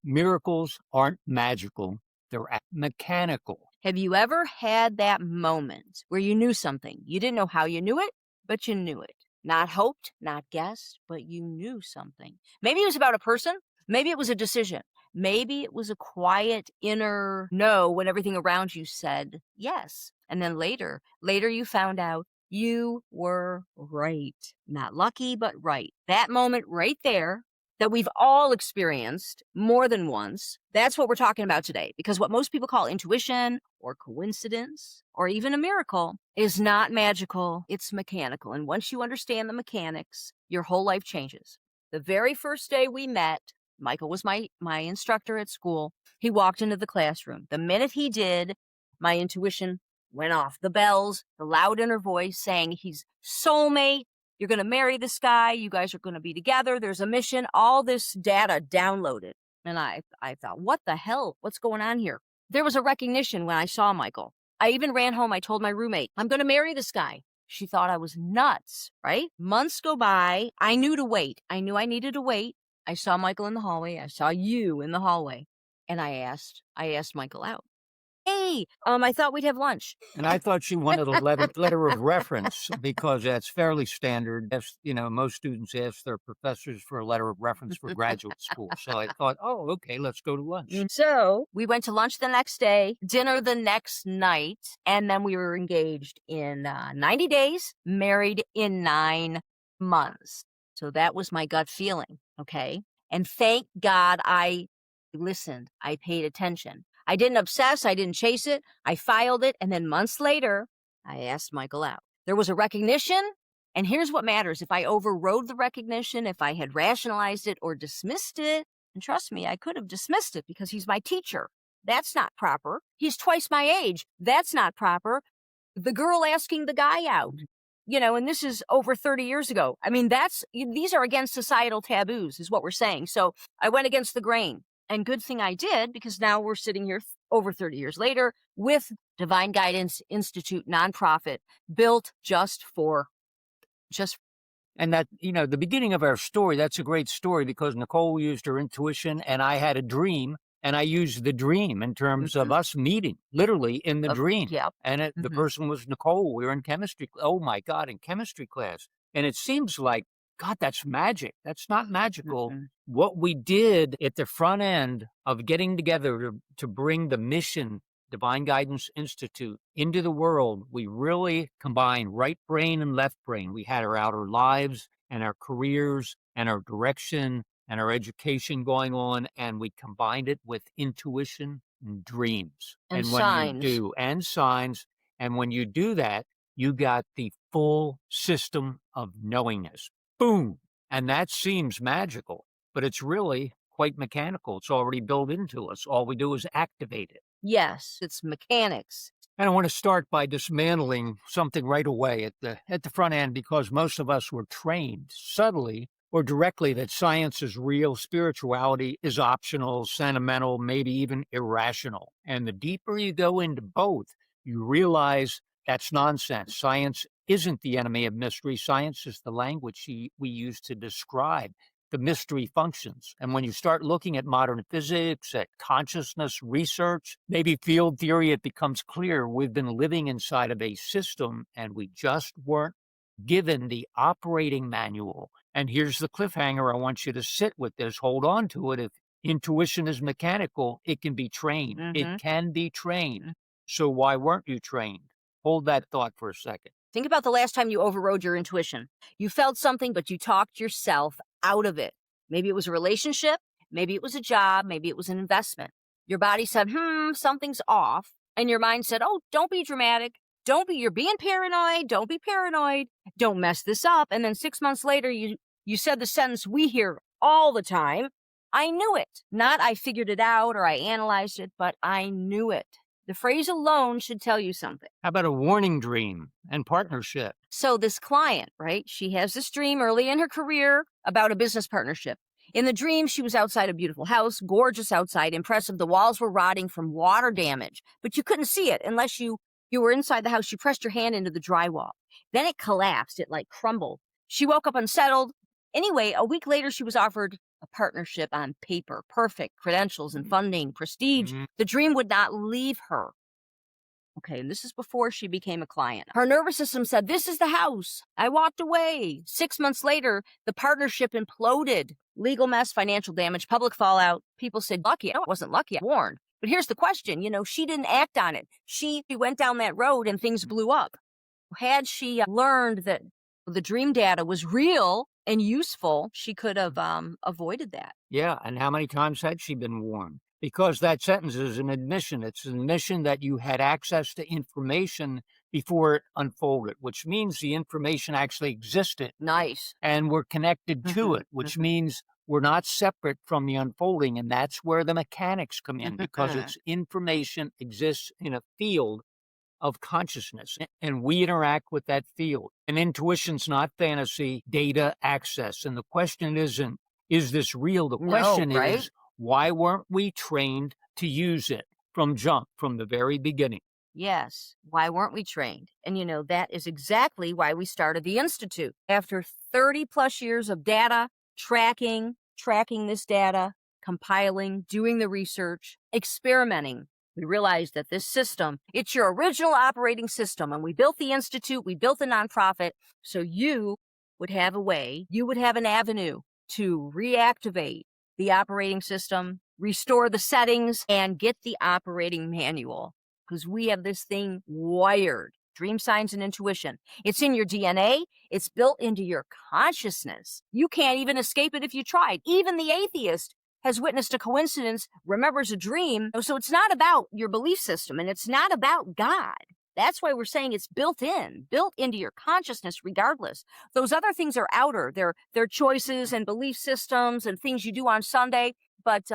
Miracles aren't magical. They're mechanical. Have you ever had that moment where you knew something? You didn't know how you knew it, but you knew it. Not hoped, not guessed, but you knew something. Maybe it was about a person. Maybe it was a decision. Maybe it was a quiet inner no when everything around you said yes. And then later you found out you were right. Not lucky, but right. That moment right there that we've all experienced more than once. That's what we're talking about today, because what most people call intuition or coincidence or even a miracle is not magical. It's mechanical. And once you understand the mechanics, your whole life changes. The very first day we met, Michael was my instructor at school. He walked into the classroom. The minute he did, my intuition went off. The bells, the loud inner voice saying he's soulmate. You're going to marry this guy. You guys are going to be together. There's a mission. All this data downloaded. And I thought, what the hell? What's going on here? There was a recognition when I saw Michael. I even ran home. I told my roommate, I'm going to marry this guy. She thought I was nuts, right? Months go by. I knew to wait. I knew I needed to wait. I saw Michael in the hallway. I saw you in the hallway. And I asked Michael out. Hey, I thought we'd have lunch. And I thought she wanted a letter of reference because that's fairly standard. Most students ask their professors for a letter of reference for graduate school. So I thought, oh, okay, let's go to lunch. So we went to lunch the next day, dinner the next night, and then we were engaged in 90 days, married in 9 months. So that was my gut feeling, okay? And thank God I listened. I paid attention. I didn't obsess. I didn't chase it. I filed it. And then months later, I asked Michael out. There was a recognition. And here's what matters. If I overrode the recognition, if I had rationalized it or dismissed it, and trust me, I could have dismissed it because he's my teacher. That's not proper. He's twice my age. That's not proper. The girl asking the guy out, and this is over 30 years ago. I mean, these are against societal taboos is what we're saying. So I went against the grain. And good thing I did, because now we're sitting here over 30 years later with Divine Guidance Institute nonprofit built And that, the beginning of our story, that's a great story because Nicole used her intuition and I had a dream and I used the dream in terms of us meeting literally in the dream. Yeah. And the person was Nicole. We were in chemistry. Oh my God, in chemistry class. And it seems like, God, that's magic. That's not magical. What we did at the front end of getting together to bring the mission, Divine Guidance Institute, into the world, we really combined right brain and left brain. We had our outer lives and our careers and our direction and our education going on, and we combined it with intuition and dreams. And signs. And when you do that, you got the full system of knowingness. Boom. And that seems magical, but it's really quite mechanical. It's already built into us. All we do is activate it. Yes, it's mechanics. And I want to start by dismantling something right away at the front end, because most of us were trained subtly or directly that science is real, spirituality is optional, sentimental, maybe even irrational. And the deeper you go into both, you realize that's nonsense. Science isn't the enemy of mystery. Science is the language we use to describe the mystery functions. And when you start looking at modern physics, at consciousness research, maybe field theory, it becomes clear we've been living inside of a system and we just weren't given the operating manual. And here's the cliffhanger. I want you to sit with this, hold on to it. If intuition is mechanical, it can be trained. It can be trained. So why weren't you trained? Hold that thought for a second. Think about the last time you overrode your intuition. You felt something, but you talked yourself out of it. Maybe it was a relationship. Maybe it was a job. Maybe it was an investment. Your body said, something's off. And your mind said, oh, don't be dramatic. You're being paranoid. Don't be paranoid. Don't mess this up. And then 6 months later, you said the sentence we hear all the time. I knew it. Not I figured it out or I analyzed it, but I knew it. The phrase alone should tell you something. How about a warning dream and partnership? So this client, right, she has this dream early in her career about a business partnership. In the dream, she was outside a beautiful house, gorgeous outside, impressive. The walls were rotting from water damage, but you couldn't see it unless you were inside the house. You pressed your hand into the drywall. Then it collapsed. It crumbled. She woke up unsettled, Anyway, a week later, she was offered a partnership on paper, perfect credentials and funding, prestige. Mhm. The dream would not leave her. Okay, and this is before she became a client. Her nervous system said, "This is the house." I walked away. 6 months later, the partnership imploded. Legal mess, financial damage, public fallout. People said, "Lucky." I wasn't lucky. I warned. But here's the question, she didn't act on it. She went down that road and things blew up. Had she learned that the dream data was real and useful, she could have avoided that. Yeah, and how many times had she been warned? Because that sentence is an admission. It's an admission that you had access to information before it unfolded, which means the information actually existed Nice. and we're connected to Mhm, it, which mhm, means we're not separate from the unfolding. And that's where the mechanics come in because mhm. it's information exists in a field of consciousness and we interact with that field. And intuition's not fantasy, data access. And the question isn't, is this real? The No, question right? is, why weren't we trained to use it from from the very beginning? Yes. Why weren't we trained? And that is exactly why we started the Institute. After 30 plus years of data, tracking this data, compiling, doing the research, experimenting, we realized that this system, it's your original operating system. And we built the Institute, we built the nonprofit, so you would have a way, you would have an avenue to reactivate the operating system, restore the settings, and get the operating manual. Because we have this thing wired, dream signs and intuition. It's in your DNA. It's built into your consciousness. You can't even escape it if you tried. Even the atheist has witnessed a coincidence, remembers a dream. So it's not about your belief system and it's not about God. That's why we're saying it's built into your consciousness regardless. Those other things are outer. They're choices and belief systems and things you do on Sunday. But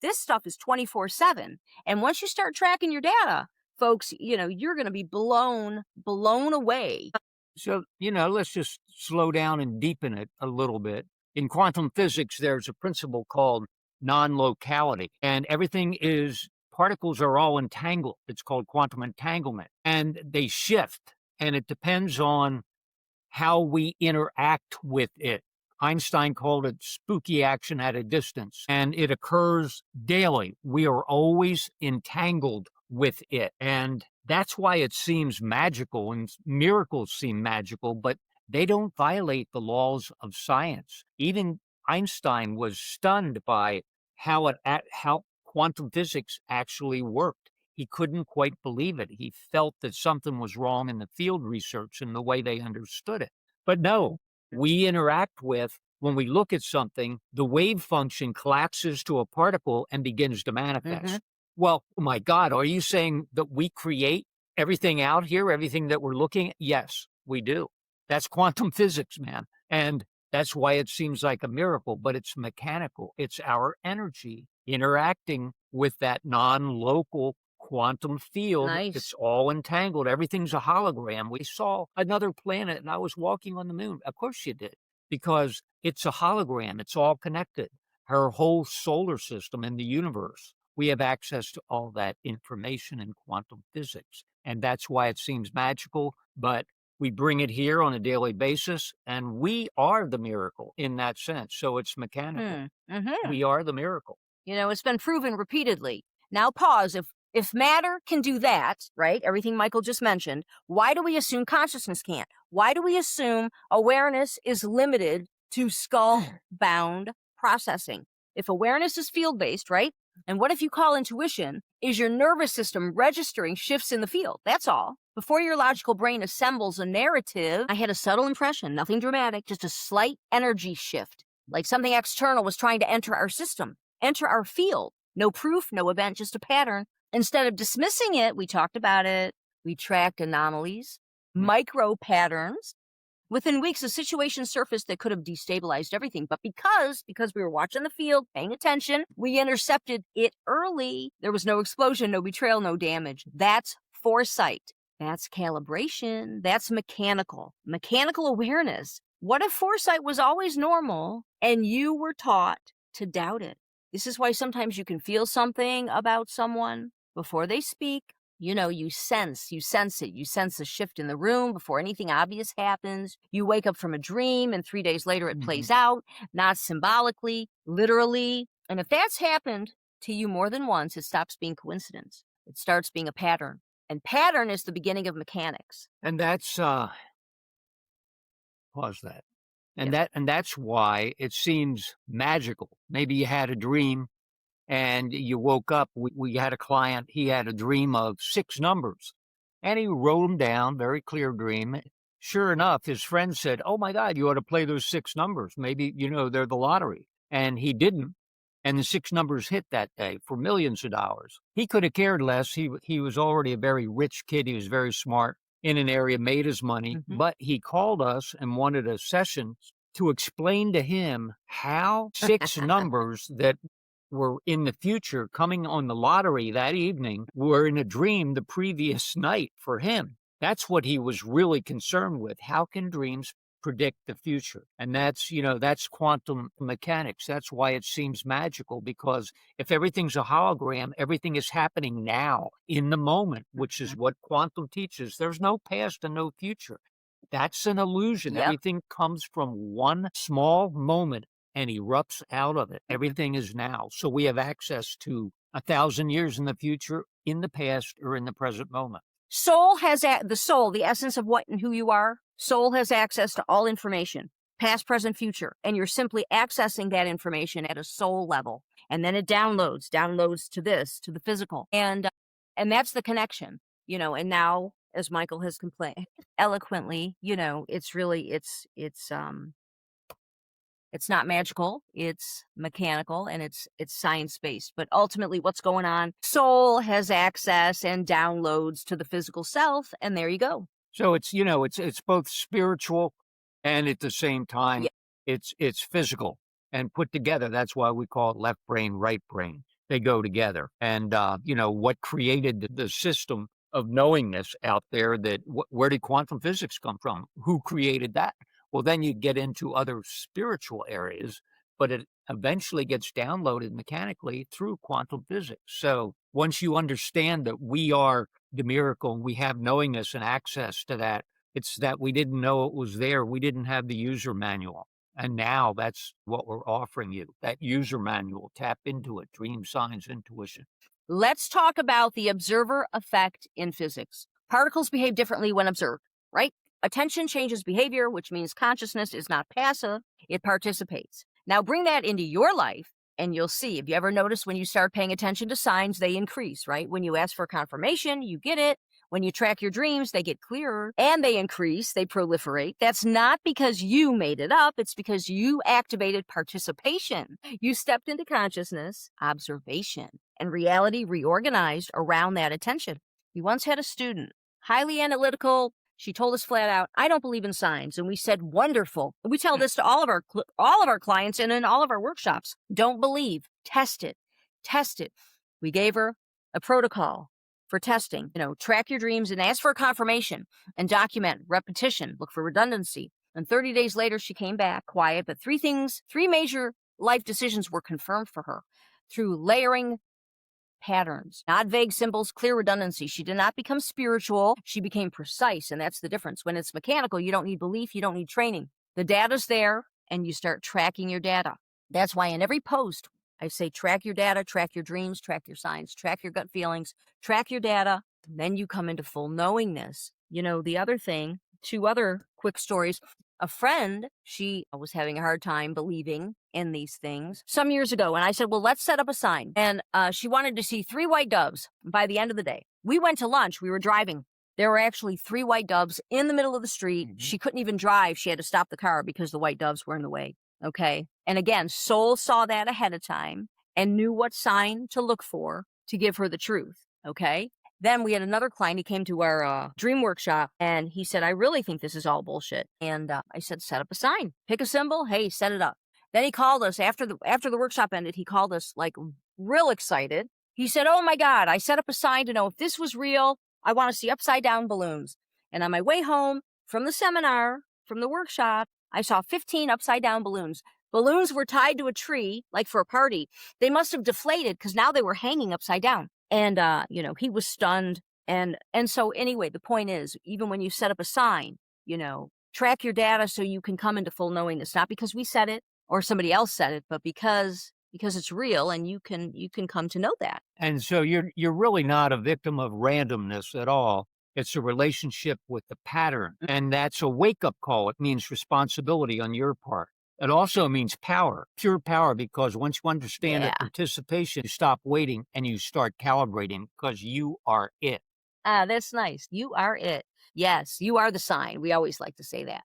this stuff is 24/7. And once you start tracking your data, folks, you're going to be blown away. So, let's just slow down and deepen it a little bit. In quantum physics, there's a principle called non-locality, and particles are all entangled. It's called quantum entanglement, and they shift, and it depends on how we interact with it. Einstein called it spooky action at a distance, and it occurs daily. We are always entangled with it. And that's why it seems magical and miracles seem magical, but they don't violate the laws of science. Even Einstein was stunned by how quantum physics actually worked. He couldn't quite believe it. He felt that something was wrong in the field research and the way they understood it. But no, we interact with, when we look at something, the wave function collapses to a particle and begins to manifest. Mhm. Well, oh my God, are you saying that we create everything out here, everything that we're looking at? Yes, we do. That's quantum physics, man. And that's why it seems like a miracle, but it's mechanical. It's our energy interacting with that non-local quantum field. Nice. It's all entangled. Everything's a hologram. We saw another planet and I was walking on the moon. Of course you did, because it's a hologram. It's all connected. Her whole solar system and the universe. We have access to all that information in quantum physics. And that's why it seems magical, but we bring it here on a daily basis, and we are the miracle in that sense. So it's mechanical. Mm-hmm. We are the miracle. It's been proven repeatedly. Now pause. If matter can do that, right? Everything Michael just mentioned, why do we assume consciousness can't? Why do we assume awareness is limited to skull-bound processing? If awareness is field-based, right? And what if you call intuition is your nervous system registering shifts in the field? That's all. Before your logical brain assembles a narrative, I had a subtle impression, nothing dramatic, just a slight energy shift, like something external was trying to enter our system, enter our field. No proof, no event, just a pattern. Instead of dismissing it, we talked about it. We tracked anomalies, micro patterns. Within weeks, a situation surfaced that could have destabilized everything. But because we were watching the field, paying attention, we intercepted it early. There was no explosion, no betrayal, no damage. That's foresight. That's calibration. That's mechanical awareness. What if foresight was always normal and you were taught to doubt it? This is why sometimes you can feel something about someone before they speak, You sense it. You sense a shift in the room before anything obvious happens. You wake up from a dream and 3 days later it plays out, not symbolically, literally. And if that's happened to you more than once, it stops being coincidence. It starts being a pattern. And pattern is the beginning of mechanics. And that's pause that. And Yes. that's why it seems magical. Maybe you had a dream and you woke up. We had a client, he had a dream of 6 numbers and he wrote them down, very clear dream. Sure enough, his friend said, "Oh my God, you ought to play those 6 numbers. Maybe, they're the lottery." And he didn't. And the 6 numbers hit that day for millions of dollars. He could have cared less. He was already a very rich kid. He was very smart in an area, made his money, but he called us and wanted a session to explain to him how 6 numbers that were in the future coming on the lottery that evening were in a dream the previous night for him. That's what he was really concerned with. How can dreams predict the future? And that's quantum mechanics. That's why it seems magical, because if everything's a hologram, everything is happening now in the moment, which is what quantum teaches. There's no past and no future. That's an illusion. Yep. Everything comes from one small moment and erupts out of it. Everything is now. So we have access to 1,000 years in the future, in the past, or in the present moment. Soul has the soul, the essence of what and who you are. Soul has access to all information, past, present, future, and you're simply accessing that information at a soul level. And then it downloads to this, to the physical. And that's the connection, and now, as Michael has complained eloquently, it's really, it's not magical, it's mechanical, and it's science-based. But ultimately, what's going on? Soul has access and downloads to the physical self, and there you go. So it's both spiritual and at the same time, it's physical and put together. That's why we call it left brain, right brain. They go together. And, what created the system of knowingness out there, where did quantum physics come from? Who created that? Well, then you get into other spiritual areas, but it eventually gets downloaded mechanically through quantum physics. So once you understand that we are the miracle and we have knowingness and access to that, it's that we didn't know it was there. We didn't have the user manual. And now that's what we're offering you, that user manual. Tap into it, dream, signs, intuition. Let's talk about the observer effect in physics. Particles behave differently when observed, right? Attention changes behavior, which means consciousness is not passive, it participates. Now bring that into your life and you'll see. Have you ever noticed when you start paying attention to signs, they increase, right? When you ask for confirmation, you get it. When you track your dreams, they get clearer and they increase, they proliferate. That's not because you made it up. It's because you activated participation. You stepped into consciousness, observation, and reality reorganized around that attention. We once had a student, highly analytical. She told us flat out, "I don't believe in signs." And we said, "Wonderful." We tell this to all of our clients and in all of our workshops. Don't believe, test it, test it. We gave her a protocol for testing. Track your dreams and ask for a confirmation and document repetition, look for redundancy. And 30 days later, she came back quiet, but 3 major life decisions were confirmed for her through layering patterns, not vague symbols, clear redundancy. She did not become spiritual. She became precise. And that's the difference. When it's mechanical, you don't need belief. You don't need training. The data's there and you start tracking your data. That's why in every post, I say, track your data, track your dreams, track your signs, track your gut feelings, track your data. Then you come into full knowingness. The other thing, 2 other quick stories. A friend, she was having a hard time believing in these things some years ago. And I said, well, let's set up a sign. And she wanted to see 3 white doves by the end of the day. We went to lunch. We were driving. There were actually 3 white doves in the middle of the street. Mm-hmm. She couldn't even drive. She had to stop the car because the white doves were in the way. Okay. And again, soul saw that ahead of time and knew what sign to look for to give her the truth. Okay. Then we had another client. He came to our dream workshop and he said, "I really think this is all bullshit." And I said, "Set up a sign, pick a symbol. Hey, set it up." Then he called us after the workshop ended. He called us like real excited. He said, "Oh my God, I set up a sign to know if this was real. I want to see upside down balloons." And on my way home from the seminar, from the workshop, I saw 15 upside down balloons. Balloons were tied to a tree, like for a party. They must have deflated because now they were hanging upside down. And, he was stunned And so anyway, the point is, even when you set up a sign, track your data so you can come into full knowingness, not because we said it or somebody else said it, but because it's real and you can come to know that. And so you're really not a victim of randomness at all. It's a relationship with the pattern. And that's a wake-up call. It means responsibility on your part. It also means power, pure power, because once you understand Yeah. that participation, you stop waiting and you start calibrating because you are it. Ah, that's nice. You are it. Yes, you are the sign. We always like to say that.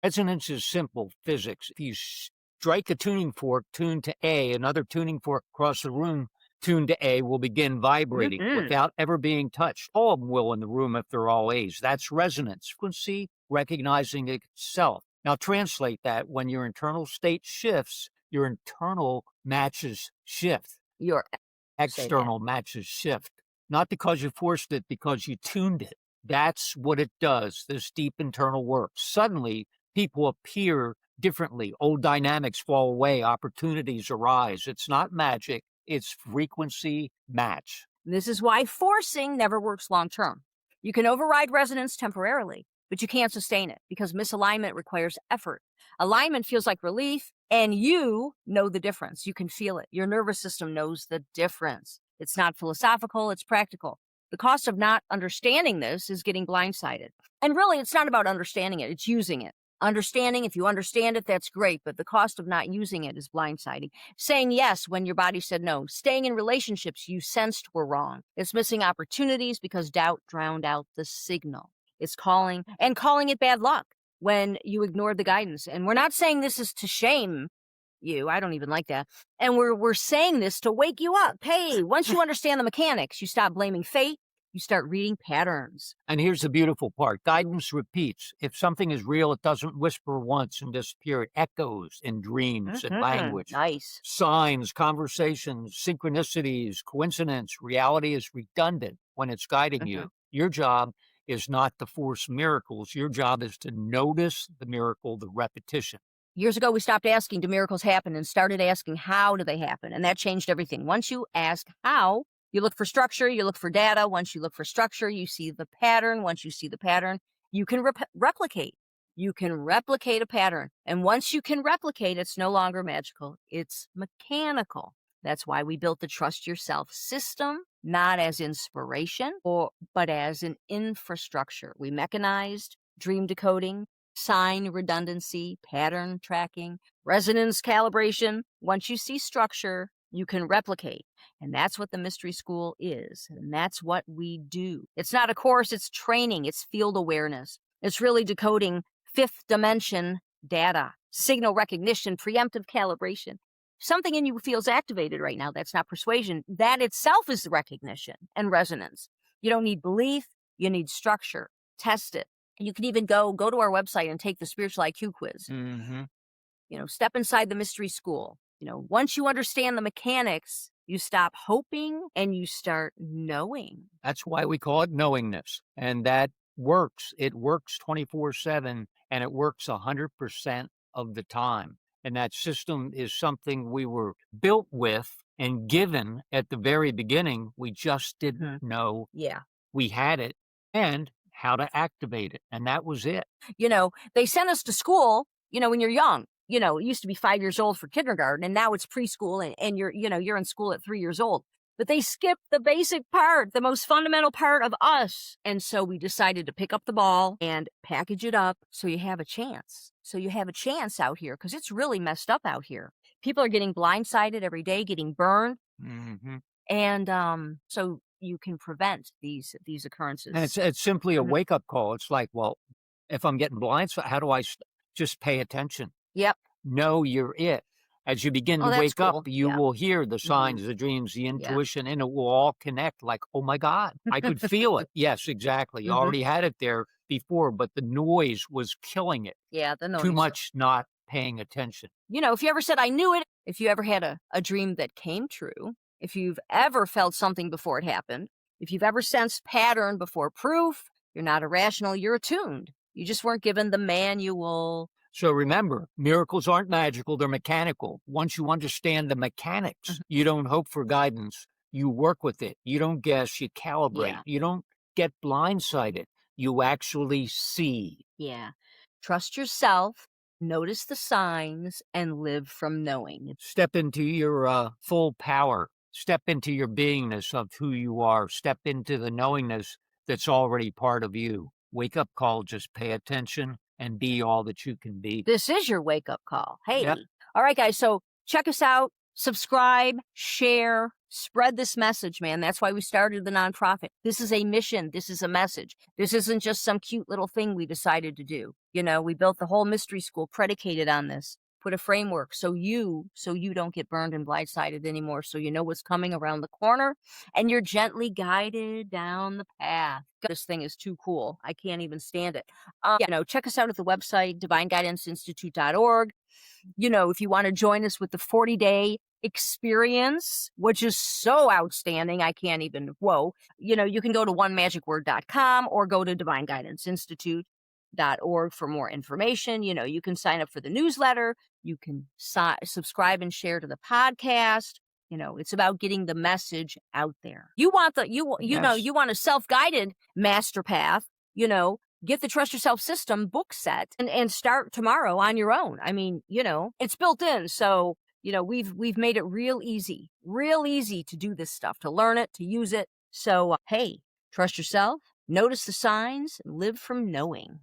Resonance is simple physics. If you strike a tuning fork tuned to A, another tuning fork across the room tuned to A will begin vibrating Mhm. without ever being touched. All of them will in the room if they're all A's. That's resonance. Frequency recognizing itself. Now translate that. When your internal state shifts, your internal matches shift. You're say that. External matches shift. Not because you forced it, because you tuned it. That's what it does, this deep internal work. Suddenly, people appear differently. Old dynamics fall away. Opportunities arise. It's not magic. It's frequency match. This is why forcing never works long term. You can override resonance temporarily, but you can't sustain it because misalignment requires effort. Alignment feels like relief, and you know the difference. You can feel it. Your nervous system knows the difference. It's not philosophical, it's practical. The cost of not understanding this is getting blindsided. And really, it's not about understanding it, it's using it. Understanding, if you understand it, that's great, but the cost of not using it is blindsiding. Saying yes when your body said no. Staying in relationships you sensed were wrong. It's missing opportunities because doubt drowned out the signal. It's calling it bad luck when you ignored the guidance. And we're not saying this is to shame you. I don't even like that. And we're saying this to wake you up. Hey, once you understand the mechanics, you stop blaming fate. You start reading patterns. And here's the beautiful part. Guidance repeats. If something is real, it doesn't whisper once and disappear. It echoes in dreams and language. Nice. Signs, conversations, synchronicities, coincidence. Reality is redundant when it's guiding you. Your job is not to force miracles. Your job is to notice the miracle, the repetition. Years ago, we stopped asking, do miracles happen, and started asking, how do they happen? And that changed everything. Once you ask how, you look for structure, you look for data. Once you look for structure, you see the pattern. Once you see the pattern, you can replicate. You can replicate a pattern. And once you can replicate, it's no longer magical. It's mechanical. That's why we built the Trust Yourself system, not as inspiration, but as an infrastructure. We mechanized dream decoding, sign redundancy, pattern tracking, resonance calibration. Once you see structure, you can replicate. And that's what the mystery school is. And that's what we do. It's not a course, it's training, it's field awareness. It's really decoding fifth dimension data, signal recognition, preemptive calibration. Something in you feels activated right now. That's not persuasion. That itself is recognition and resonance. You don't need belief, you need structure. Test it. You can even go to our website and take the spiritual IQ quiz. Step inside the mystery school. Once you understand the mechanics, you stop hoping and you start knowing. That's why we call it knowingness. And that works. It works 24/7 and it works 100% of the time. And that system is something we were built with and given at the very beginning. We just didn't know we had it and how to activate it. And that was it. They sent us to school, when you're young. It used to be 5 years old for kindergarten, and now it's preschool, and you're in school at 3 years old. But they skipped the basic part, the most fundamental part of us. And so we decided to pick up the ball and package it up so you have a chance. So you have a chance out here, because it's really messed up out here. People are getting blindsided every day, getting burned. And so you can prevent these occurrences. And it's simply a wake-up call. It's like, well, if I'm getting blindsided, how do I just pay attention? Yep. Know you're it. As you begin to wake up, you will hear the signs, the dreams, the intuition, and it will all connect like, oh my God, I could feel it. Yes, exactly. You already had it there before, but the noise was killing it. Yeah, the noise. Too much not paying attention. If you ever said, I knew it, if you ever had a dream that came true, if you've ever felt something before it happened, if you've ever sensed pattern before proof, you're not irrational, you're attuned. You just weren't given the manual. So remember, miracles aren't magical, they're mechanical. Once you understand the mechanics, you don't hope for guidance. You work with it. You don't guess, you calibrate. You don't get blindsided. You actually see. Yeah. Trust yourself, notice the signs, and live from knowing. Step into your full power. Step into your beingness of who you are. Step into the knowingness that's already part of you. Wake up call, just pay attention and be all that you can be. This is your wake up call. Hey. Yep. All right, guys. So check us out, subscribe, share, spread this message, man. That's why we started the nonprofit. This is a mission. This is a message. This isn't just some cute little thing we decided to do. We built the whole mystery school predicated on this. Put a framework so you don't get burned and blindsided anymore. So you know what's coming around the corner and you're gently guided down the path. This thing is too cool. I can't even stand it. Check us out at the website, divineguidanceinstitute.org. If you want to join us with the 40-day experience, which is so outstanding, I can't even, you can go to onemagicword.com or go to divineguidanceinstitute.org for more information. You can sign up for the newsletter. You can subscribe and share to the podcast. It's about getting the message out there. You want you want a self-guided master path, get the Trust Yourself system book set and start tomorrow on your own. I mean, it's built in. So, we've made it real easy to do this stuff, to learn it, to use it. So, hey, trust yourself, notice the signs, and live from knowing.